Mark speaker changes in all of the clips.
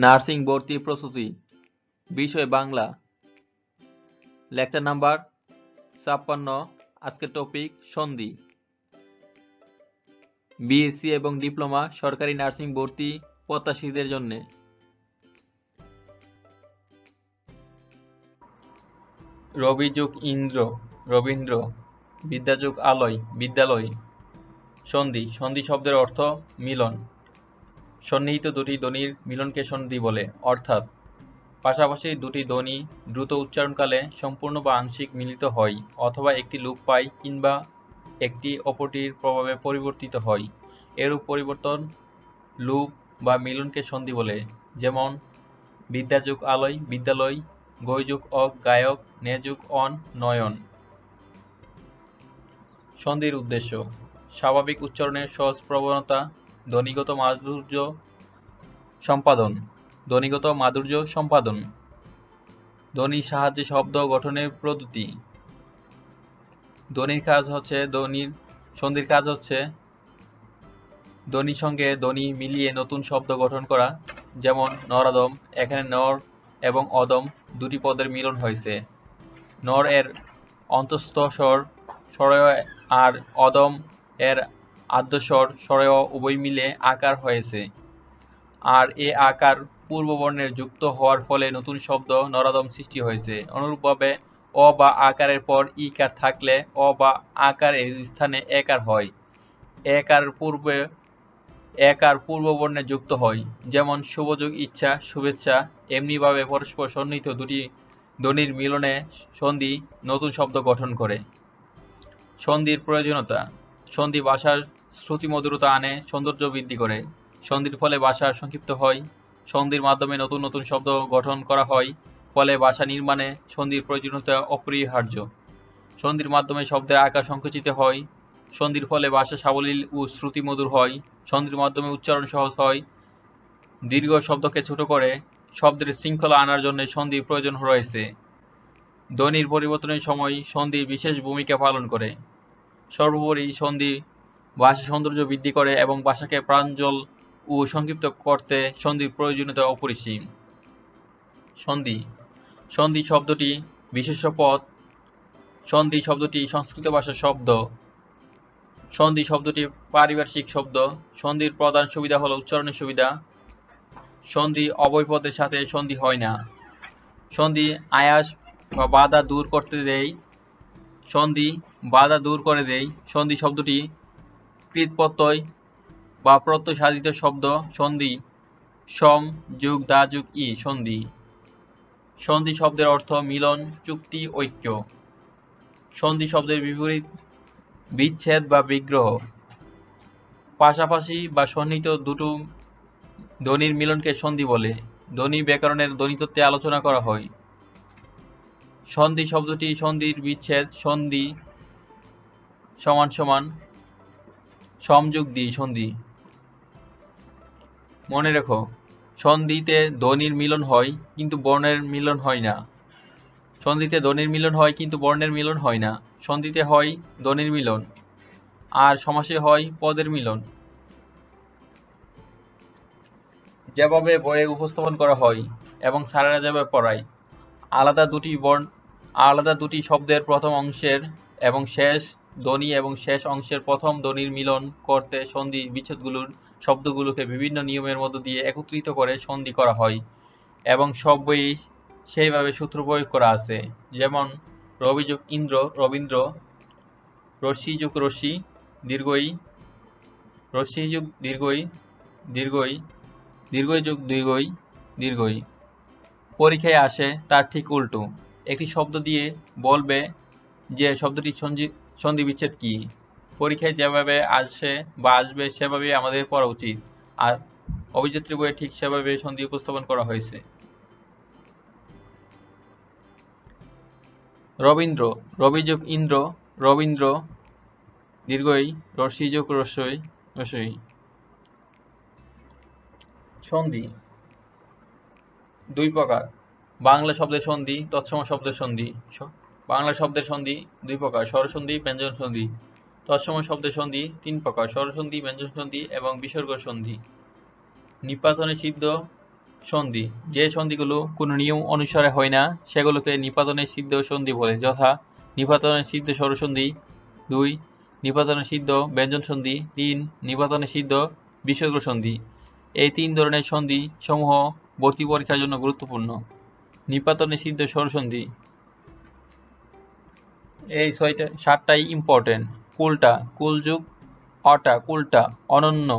Speaker 1: Nursing ভর্তি প্রস্তুতি, বিষয় বাংলা, লেকচার নাম্বার 56। আজকের টপিক সন্ধি। বিএসসি এবং ডিপ্লোমা সরকারি নার্সিং ভর্তি প্রত্যাশীদের জন্য। রবি যুগ ইন্দ্র, রবীন্দ্র। বিদ্যা যুগ আলয়, বিদ্যালয়। সন্ধি, সন্ধি শব্দের অর্থ মিলন। সন্নিহিত দুটি ধ্বনির মিলনকে সন্ধি বলে, অর্থাৎ পাশাপাশি দুটি ধ্বনি দ্রুত উচ্চারণকালে সম্পূর্ণ বা আংশিক মিলিত হয়, অথবা একটি লোপ পায় কিংবা একটি অপরটির প্রভাবে পরিবর্তিত হয়। এরূপ পরিবর্তন, লোপ বা মিলনকে সন্ধি বলে। যেমন বিদ্যা যুগ আলয়, বিদ্যালয়। গয় যুগ অক, গায়ক। নে যুগ অন, নয়ন। সন্ধির উদ্দেশ্য: স্বাভাবিক উচ্চারণের সহজ প্রবণতা, ধ্বনিগত মাধুর্য সম্পাদন। ধ্বনিগত মাধুর্য সম্পাদন। ধ্বনির সাহায্যে শব্দ গঠনের পদ্ধতি। সন্ধির কাজ হচ্ছে ধ্বনির সঙ্গে ধ্বনি মিলিয়ে নতুন শব্দ গঠন করা। যেমন নরাদম, এখানে নর এবং অদম দুটি পদের মিলন হয়েছে। নর এর অন্তঃস্থ স্বর স্বরেয় আর অদম এর আদ্যস্বর স্বরেয় উভয় মিলে আকার হয়েছে, আর এ আকার পূর্ববর্ণের যুক্ত হওয়ার ফলে নতুন শব্দ নরাদম সৃষ্টি হয়েছে। অনুরূপভাবে অ বা আকারের পর ইকার থাকলে অ বা আকারের স্থানে একার হয়। একার পূর্ববর্ণে যুক্ত হয়, যেমন শুভযোগ ইচ্ছা, শুভেচ্ছা। এমনিভাবে পরস্পর সন্নিহিত দুটি ধ্বনির মিলনে সন্ধি নতুন শব্দ গঠন করে। সন্ধির প্রয়োজনীয়তা: সন্ধি ভাষার শ্রুতিমধুরতা আনে, সৌন্দর্য বৃদ্ধি করে। সন্ধির ফলে ভাষা সংক্ষিপ্ত হয়। সন্ধির মাধ্যমে নতুন নতুন শব্দ গঠন করা হয়, ফলে ভাষা নির্মাণে সন্ধির প্রয়োজনীয়তা অপরিহার্য। সন্ধির মাধ্যমে শব্দের আকার সংকুচিত হয়। সন্ধির ফলে ভাষা সাবলীল ও শ্রুতিমধুর হয়। সন্ধির মাধ্যমে উচ্চারণ সহজ হয়। দীর্ঘ শব্দকে ছোট করে শব্দের শৃঙ্খলা আনার জন্য সন্ধির প্রয়োজন রয়েছে। ধ্বনির পরিবর্তনের সময় সন্ধি বিশেষ ভূমিকা পালন করে। সর্বোপরি সন্ধি ভাষা সৌন্দর্য বৃদ্ধি করে এবং ভাষাকে প্রাঞ্জল ও সংক্ষিপ্ত করতে সন্ধির প্রয়োজনীয়তা অপরিসীম। সন্ধি, সন্ধি শব্দটি বিশেষ্য পদ। সন্ধি শব্দটি সংস্কৃত ভাষার শব্দ। সন্ধি শব্দটি পারিভাষিক শব্দ। সন্ধির প্রধান সুবিধা হলো উচ্চারণের সুবিধা। সন্ধি অবয় পদের সাথে সন্ধি হয় না। সন্ধি আয়াস বা বাধা দূর করতে দেয়। সন্ধি বাধা দূর করে দেয়। সন্ধি শব্দটি কৃৎ প্রত্যয় বা প্রত্যয় সাধিত শব্দ। সন্ধি সম যুগ দা যুগ ই, সন্ধি। সন্ধি শব্দের অর্থ মিলন, চুক্তি, ঐক্য। সন্ধি শব্দের বিপরীত বিচ্ছেদ বা বিগ্রহ। পাশাপাশি বা সন্নিহিত দুটো ধ্বনির মিলনকে সন্ধি বলে। ধ্বনি ব্যাকরণের ধ্বনিতত্ত্বে আলোচনা করা হয়। সন্ধি শব্দটি সন্ধির বিচ্ছেদ। সন্ধি সমান সমান সমযোগ দ্বি, সন্ধি। মনে রেখো, সন্ধিতে ধ্বনির মিলন হয় কিন্তু বর্ণের মিলন হয় না। সন্ধিতে ধ্বনির মিলন হয় কিন্তু বর্ণের মিলন হয় না। সন্ধিতে হয় ধ্বনির মিলন, আর সমাসে হয় পদের মিলন। যেভাবে বইয়ে উপস্থাপন করা হয় এবং স্যারেরা যেভাবে পড়ায়, আলাদা দুটি শব্দের প্রথম অংশের এবং শেষ ধ্বনি এবং শেষ অংশের প্রথম ধ্বনির মিলন করতে সন্ধি বিচ্ছেদগুলোর শব্দগুলোকে বিভিন্ন নিয়মের মধ্য দিয়ে একত্রিত করে সন্ধি করা হয়, এবং সব বইয়ে সেইভাবে সূত্র প্রয়োগ করা আছে। যেমন রবি যুগ ইন্দ্র, রবীন্দ্র। রশ্মি যুগ রশ্মি, দীর্ঘই। রশ্মি যুগ দীর্ঘই, দীর্ঘই। দীর্ঘই যুগ দীর্ঘই, দীর্ঘই। পরীক্ষায় আসে তার ঠিক উল্টো। একটি শব্দ দিয়ে বলবে যে শব্দটি সন্ধি বিচ্ছেদ কি। পরীক্ষায় যেভাবে আসে বা আসবে সেভাবেই আমাদের পড়া উচিত, আর অভিযাত্রী বইয়ে ঠিক সেভাবে সন্ধি উপস্থাপন করা হয়েছে। রবীন্দ্র, রবি যুগ ইন্দ্র, রবীন্দ্র। দীর্ঘই, রশ্মি যুগ রস্যই, রস্যই। সন্ধি দুই প্রকার: বাংলা শব্দের সন্ধি, তৎসম শব্দের সন্ধি। বাংলা শব্দের সন্ধি দুই প্রকার: স্বরসন্ধি, ব্যঞ্জন সন্ধি। তৎসম শব্দের সন্ধি তিন প্রকার: স্বরসন্ধি, ব্যঞ্জন সন্ধি এবং বিসর্গ সন্ধি। নিপাতনে সিদ্ধ সন্ধি, যে সন্ধিগুলো কোনো নিয়ম অনুসারে হয় না সেগুলোকে নিপাতনের সিদ্ধ সন্ধি বলে, যথা নিপাতনের সিদ্ধ স্বরসন্ধি, 2 নিপাতনের সিদ্ধ ব্যঞ্জন সন্ধি, 3 নিপাতনের সিদ্ধ বিসর্গ সন্ধি। এই 3 ধরনের সন্ধি সমূহ ভর্তি পরীক্ষার জন্য গুরুত্বপূর্ণ। নিপাতনের সিদ্ধ স্বরসন্ধি, এই 7টাই ইম্পর্টেন্ট। কুলটা, কুলযুগ অটা, কুলটা। অনন্য,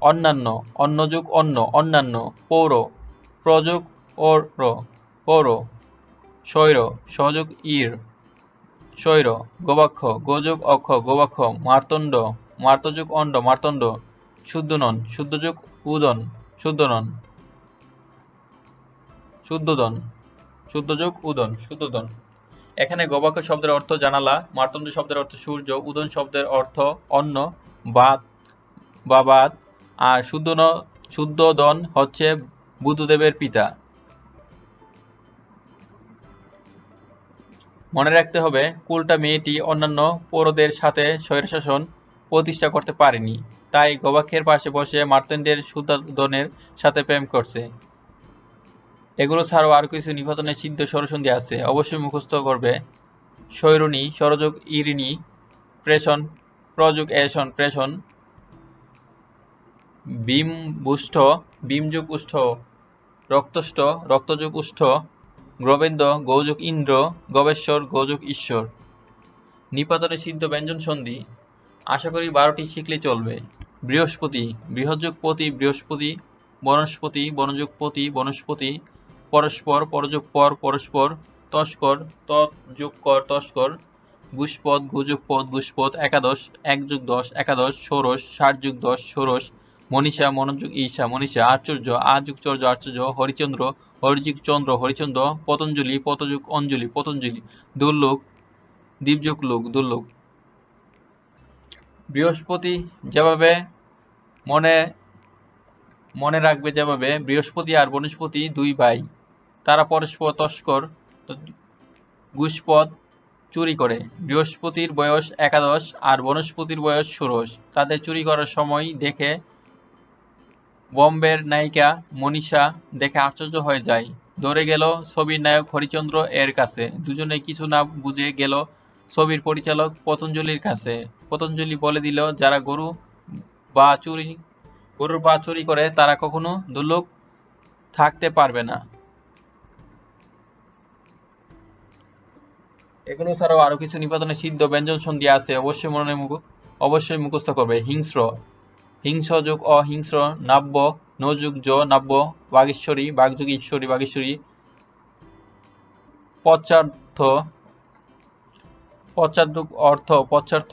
Speaker 1: অন্যান্য, অন্যযুগ অন্য, অন্যান্য। পৌর, প্রযোগ ওর, পৌর। স্বৈর, সযোগ ইর, স্বৈর। গবাক্ষ, গোযোগ অক্ষ, গবাক্ষ। মার্তণ্ড, মার্তযোগ অণ্ড, মার্তণ্ড। শুদ্ধনন, শুদ্ধযোগ উদন, শুদ্ধনন। শুদ্ধোদন, শুদ্ধযোগ উদন, শুদ্ধোদন। এখানে গবাক্ষ শব্দের অর্থ জানালা, মার্তণ্ড শব্দের অর্থ সূর্য, উদন শব্দের অর্থ অন্ন, ভাত বা ভাত, আর শুদ্ধোদন হচ্ছে বুদ্ধদেবের পিতা। মনে রাখতে হবে, কুলটা মেয়েটি অন্যান্য পৌরদের সাথে স্বৈরশাসন প্রতিষ্ঠা করতে পারেনি, তাই গবাক্ষের পাশে বসে মার্তণ্ডের শুদ্ধোদনের সাথে প্রেম করছে। এগুলো ছাড়াও আর কিছু নিপাতনের সিদ্ধ স্বরসন্ধি আছে, অবশ্যই মুখস্থ করবে। স্বৈরণী, স্বরযোগ ইরিণী, প্রেষণ, প্রযোগ এষণ, প্রেষণ। ভীমবুষ্ঠ, ভীমযোগ উষ্ঠ, রক্তষ্ঠ, রক্তযোগ উষ্ঠ। গ্রবেন্দ্র, গৌযোগ ইন্দ্র, গবেশ্বর, গৌযোগ ঈশ্বর। নিপাতনে সিদ্ধ ব্যঞ্জন সন্ধি, আশা করি 12টি শিখলে চলবে। বৃহস্পতি, বৃহৎযোগ পতি, বৃহস্পতি। বনস্পতি, বনযোগ পতি, বনস্পতি। পরস্পর, পরযোগ পর, পরস্পর। তস্কর, তৎযোগ কর, তস্কর। গুষ্পদ, গুযোগ পদ, গুষ্পদ। একাদশ, 1+10, একাদশ। ষোড়শ, 7+10, ষোড়শ। মনীষা, মনোযোগ ঈশা, মনীষা। আশ্চর্য, আযুগচর্য, আশ্চর্য। হরিচন্দ্র, হরিযুগ চন্দ্র, হরিচন্দ্র। পতঞ্জলি, পতযুগ অঞ্জলি, পতঞ্জলি। দুর্লোক, দীপযোগ লোক, দুর্লোক। বৃহস্পতি যেভাবে মনে রাখবে, যেভাবে বৃহস্পতি আর বনস্পতি 2 ভাই, তারা পরস্পর তস্কর, গুষ্পদ চুরি করে। বৃহস্পতির বয়স 11 আর বনস্পতির বয়স 16। তাদের চুরি করার সময় দেখে বম্বের নায়িকা মনীষা দেখে আশ্চর্য হয়ে যায়, দৌড়ে গেল ছবির নায়ক হরিচন্দ্র এর কাছে। দুজনে কিছু না বুঝে গেল ছবির পরিচালক পতঞ্জলির কাছে। পতঞ্জলি বলে দিল, যারা গরুর পা চুরি করে তারা কখনো দুর্লভ থাকতে পারবে না। এগুলো ছাড়াও আরো কিছু নিপাতনে সিদ্ধ ব্যঞ্জন সন্ধি আছে, অবশ্যই মুখস্থ করবে। হিংস্র, হিংসযোগ অহিংস্র, নাব্য, নযোগ জ, নাব্য। বাগেশ্বরী, বাগযোগ ঈশ্বরী, বাগেশ্বরী। পশ্চার্থ, পশ্চাদ্যোগ অর্থ, পশ্চার্থ।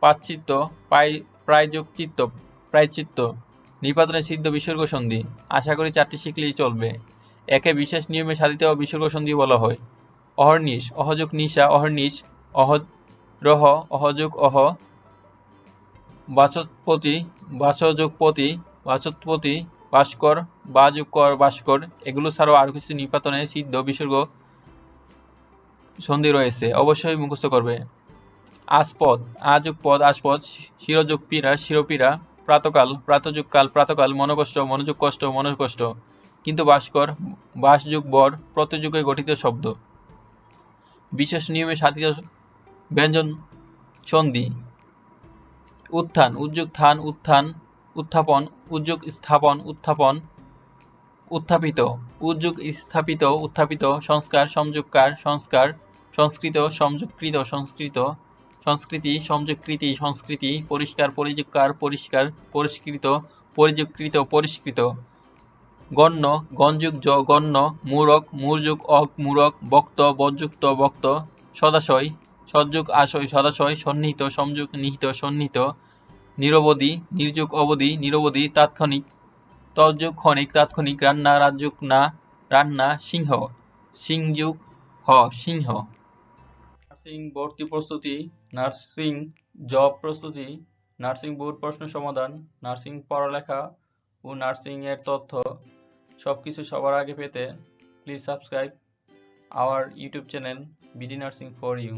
Speaker 1: পাশ্চিত্য, প্রায়যোগ চিত্ত, প্রায়চিত্ত। নিপাতনে সিদ্ধ বিসর্গ সন্ধি, আশা করি 4টি শিখলেই চলবে। একে বিশেষ নিয়মে সাধিত বিসর্গ সন্ধি বলা হয়। অহর্নিশ, অহযোগ নিশা, অহর্নিশ। অহরহ, অহযোগ অহ। বাচস্পতি, বাচযোগ পতি, বাচস্পতি। ভাস্কর, বাযোগ কর, ভাস্কর। এগুলো ছাড়াও আরো কিছু নিপাতনে সিদ্ধ বিসর্গ সন্ধি রয়েছে, অবশ্যই মুখস্থ করবে। আস্পদ, আযোগ পদ, আস্পদ। শিরযোগ পীড়া, শিরোপীড়া। প্রাতকাল, প্রাতযোগ কাল, প্রাতকাল। মনোকষ্ট, মনোযোগ কষ্ট, মনোকষ্ট। কিন্তু ভাস্কর, বাসযোগ বর, প্রত্যযুগে গঠিত শব্দ। বিশেষ নিয়মে সাধিত ব্যঞ্জন সন্ধি। উত্থান, উদ্যোগ থান, উত্থান। উত্থাপন, উদ্যোগ স্থাপন, উত্থাপন। উত্থাপিত, উদ্যোগ স্থাপিত, উত্থাপিত। সংস্কার, সংযোগকার, সংস্কার। সংস্কৃত, সংযোগকৃত, সংস্কৃত। সংস্কৃতি, সংযোগকৃতি, সংস্কৃতি। পরিষ্কার, পরিযোগকার, পরিষ্কার। পরিষ্কৃত, পরিযোগকৃত, পরিষ্কৃত। গণ্য, গণযোগ জ, গণ্য। মূরক, মূর্যোগ অক, মূরক। বক্ত, বযুক্ত, বক্ত। সদাশয়, সযোগ আশয়, সদাশয়। সন্নিহিত, সংযোগ নিহিত, সন্নিহিত। নিরবধি, নির্যোগ অবধি, নিরবধি। তাৎক্ষণিক, তযোগ ক্ষণিক, তাৎক্ষণিক। রান্না, রাজযোগ না, রান্না। সিংহ, সিংযোগ হ, সিংহ। নার্সিং ভর্তি প্রস্তুতি, নার্সিং জব প্রস্তুতি, নার্সিং বোর্ড প্রশ্ন সমাধান, নার্সিং পড়ালেখা ও নার্সিং এর তথ্য সবকিছু সবার আগে পেতে please subscribe our YouTube channel BD nursing for you.